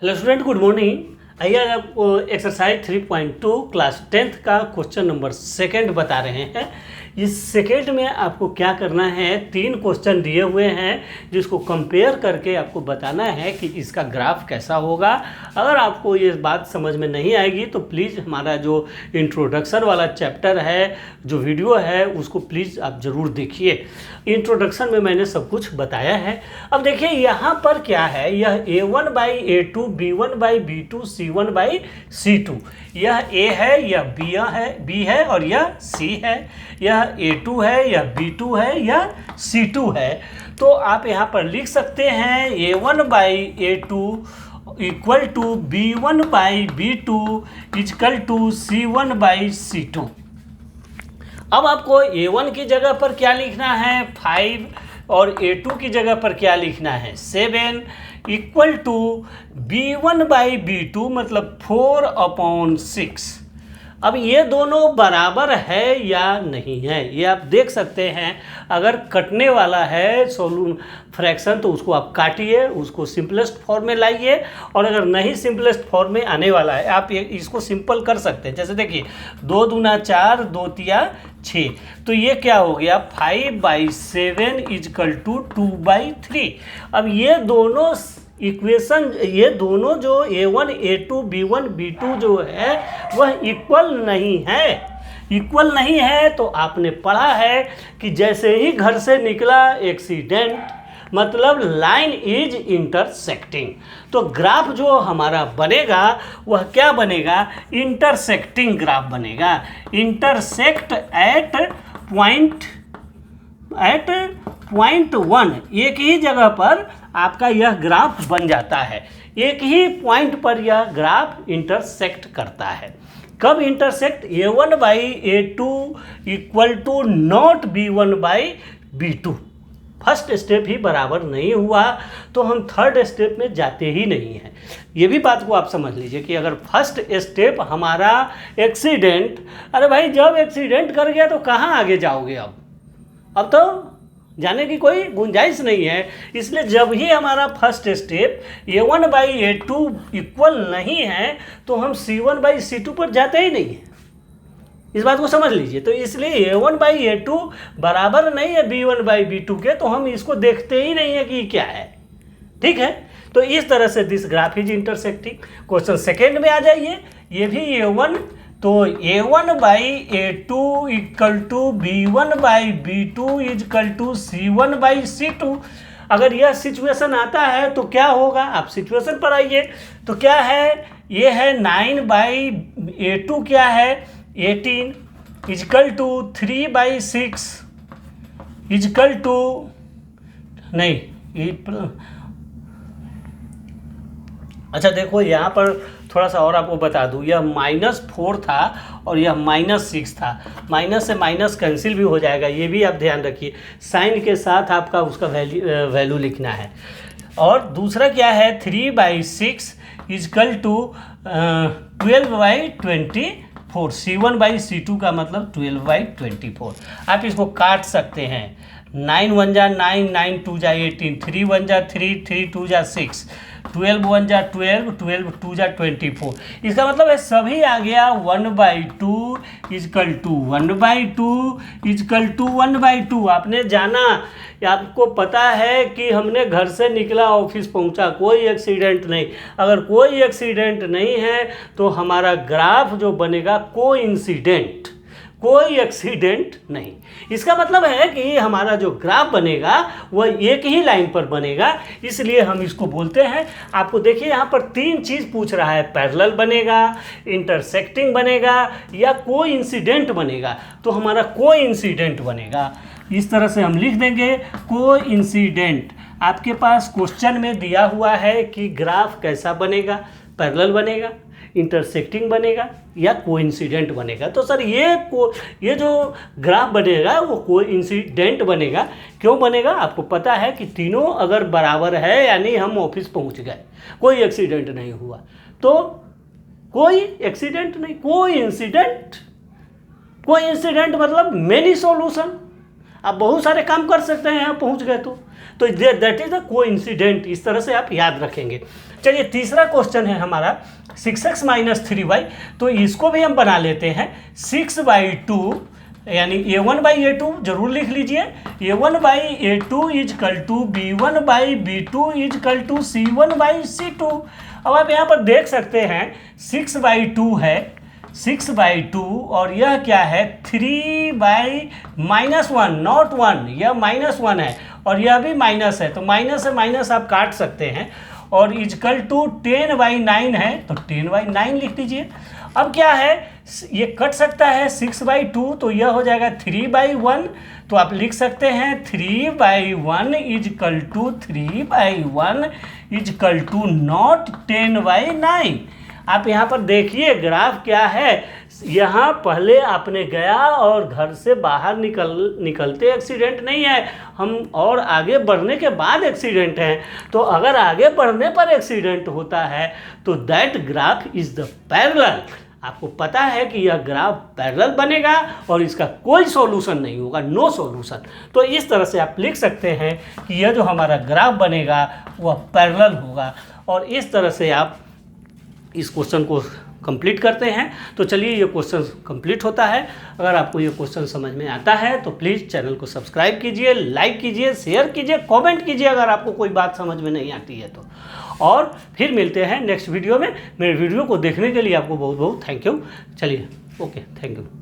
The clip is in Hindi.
Hello student, good morning. आइए आज आपको एक्सरसाइज 3.2 क्लास 10th का क्वेश्चन नंबर सेकंड बता रहे हैं। इस सेकंड में आपको क्या करना है, 3 क्वेश्चन दिए हुए हैं जिसको कंपेयर करके आपको बताना है कि इसका ग्राफ कैसा होगा। अगर आपको ये बात समझ में नहीं आएगी तो प्लीज़ हमारा जो इंट्रोडक्शन वाला चैप्टर है, जो वीडियो है, उसको प्लीज़ आप ज़रूर देखिए। इंट्रोडक्शन में मैंने सब कुछ बताया है। अब देखिए यहाँ पर क्या है, यह A1/A2 B1/B2 C1/C2, यह A है, यह B है और यह C है, यह A2 है, यह B2 है, यह C2 है। तो आप यहाँ पर लिख सकते हैं A1/A2 equal to B1/B2 equal to C1/C2। अब आपको A1 की जगह पर क्या लिखना है 5 और A2 की जगह पर क्या लिखना है 7 इक्वल टू B1/B2 मतलब 4/6। अब ये दोनों बराबर है या नहीं है ये आप देख सकते हैं। अगर कटने वाला है फ्रैक्शन तो उसको आप काटिए, उसको सिंपलेस्ट फॉर्म में लाइए, और अगर नहीं सिंपलेस्ट फॉर्म में आने वाला है आप इसको सिंपल कर सकते हैं। जैसे देखिए 2 दूना 4, 2 तिया 6, तो ये क्या हो गया 5/7 इक्वल टू 2/3। अब ये दोनों इक्वेशन, ये दोनों जो A1 A2 B1 B2 जो है वह इक्वल नहीं है। इक्वल नहीं है तो आपने पढ़ा है कि जैसे ही घर से निकला एक्सीडेंट मतलब लाइन इज इंटरसेक्टिंग, तो ग्राफ जो हमारा बनेगा वह क्या बनेगा, इंटरसेक्टिंग ग्राफ बनेगा। इंटरसेक्ट एट पॉइंट 1, एक ही जगह पर आपका यह ग्राफ बन जाता है, एक ही पॉइंट पर यह ग्राफ इंटरसेक्ट करता है। कब intersect, A1/A2 equal to not B1/B2। First step ही बराबर नहीं हुआ तो हम थर्ड स्टेप में जाते ही नहीं हैं। ये भी बात को आप समझ लीजिए कि अगर फर्स्ट स्टेप हमारा एक्सीडेंट, अरे भाई जब एक्सीडेंट कर गया तो कहाँ आगे जाओगे। अब तो जाने की कोई गुंजाइश नहीं है। इसलिए जब ही हमारा फर्स्ट स्टेप A1/A2 इक्वल नहीं है तो हम C1/C2 पर जाते ही नहीं हैं। इस बात को समझ लीजिए। तो इसलिए A1/A2 बराबर नहीं है B1/B2 के, तो हम इसको देखते ही नहीं है कि क्या है। ठीक है, तो इस तरह से this graph is intersecting. Question second में आ जाइए, ये भी A1, तो A1/A2 equal to B1/B2 equal to C1/C2। अगर यह सिचुएशन आता है तो क्या होगा, आप सिचुएशन पर आइए। तो क्या है, ये है 9/A2 क्या है 18 इक्वल टू 3/6 इक्वल टू नहीं, अच्छा देखो यहाँ पर थोड़ा सा और आपको बता दूँ, यह -4 था और यह -6 था। माइनस से माइनस कैंसिल भी हो जाएगा, ये भी आप ध्यान रखिए। साइन के साथ आपका उसका वैल्यू लिखना है। और दूसरा क्या है 3/6 इक्वल टू 12/24। C1/C2 का मतलब 12/24। आप इसको काट सकते हैं। 9 1 जा 9, 9 2 जा 18, 3 1 जा 3, 3 2 जा 6, 12 1 जा 12, 12 2 जा 24। इसका मतलब है सभी आ गया 1/2 इक्वल टू 1/2 इक्वल टू 1/2। आपने जाना, आपको पता है कि हमने घर से निकला ऑफिस पहुंचा, कोई एक्सीडेंट नहीं। अगर कोई एक्सीडेंट नहीं है तो हमारा ग्राफ जो बनेगा कोइंसिडेंट, कोई एक्सीडेंट नहीं। इसका मतलब है कि हमारा जो ग्राफ बनेगा वह एक ही लाइन पर बनेगा, इसलिए हम इसको बोलते हैं। आपको देखिए यहाँ पर 3 चीज़ पूछ रहा है, पैरेलल बनेगा, इंटरसेक्टिंग बनेगा या कोइंसिडेंट बनेगा। तो हमारा कोइंसिडेंट बनेगा। इस तरह से हम लिख देंगे कोइंसिडेंट। आपके पास क्वेश्चन में दिया हुआ है कि ग्राफ कैसा बनेगा, पैरेलल बनेगा, इंटरसेक्टिंग बनेगा या कोइंसिडेंट बनेगा। तो सर ये जो ग्राफ बनेगा वो कोइंसिडेंट बनेगा। क्यों बनेगा, आपको पता है कि तीनों अगर बराबर है यानी हम ऑफिस पहुंच गए, कोई एक्सीडेंट नहीं हुआ, तो कोई एक्सीडेंट नहीं। कोइंसिडेंट मतलब मेनी सॉल्यूशन, आप बहुत सारे काम कर सकते हैं यहाँ पहुँच गए तो दैट इज द कोइंसिडेंट। इस तरह से आप याद रखेंगे। चलिए तीसरा क्वेश्चन है हमारा 6x माइनस 3y, तो इसको भी हम बना लेते हैं 6/2 यानी a1/a2 जरूर लिख लीजिए, a1/a2 is equal to b1/b2 is equal to c1/c2। अब आप यहाँ पर देख सकते हैं 6/2 है, 6/2 और यह क्या है 3/-1 नॉट 1, यह -1 है और यह भी माइनस है, तो माइनस से माइनस आप काट सकते हैं और इजकल टू 10/9 है तो 10/9 लिख दीजिए। अब क्या है ये कट सकता है 6/2 तो यह हो जाएगा 3/1, तो आप लिख सकते हैं 3/1 is equal to 3/1 is equal to not 10/9। आप यहाँ पर देखिए ग्राफ क्या है, यहाँ पहले आपने गया और घर से बाहर निकलते एक्सीडेंट नहीं है, हम और आगे बढ़ने के बाद एक्सीडेंट है। तो अगर आगे बढ़ने पर एक्सीडेंट होता है तो that graph is the parallel. आपको पता है कि यह ग्राफ पैरेलल बनेगा और इसका कोई सॉल्यूशन नहीं होगा, नो सॉल्यूशन। तो इस तरह से आप लिख सकते हैं कि यह जो हमारा ग्राफ बनेगा वह पैरेलल होगा, और इस तरह से आप इस क्वेश्चन को कंप्लीट करते हैं। तो चलिए ये क्वेश्चन कंप्लीट होता है। अगर आपको ये क्वेश्चन समझ में आता है तो प्लीज़ चैनल को सब्सक्राइब कीजिए, लाइक कीजिए, शेयर कीजिए, कमेंट कीजिए अगर आपको कोई बात समझ में नहीं आती है तो। और फिर मिलते हैं नेक्स्ट वीडियो में। मेरे वीडियो को देखने के लिए आपको बहुत बहुत थैंक यू। चलिए ओके, थैंक यू।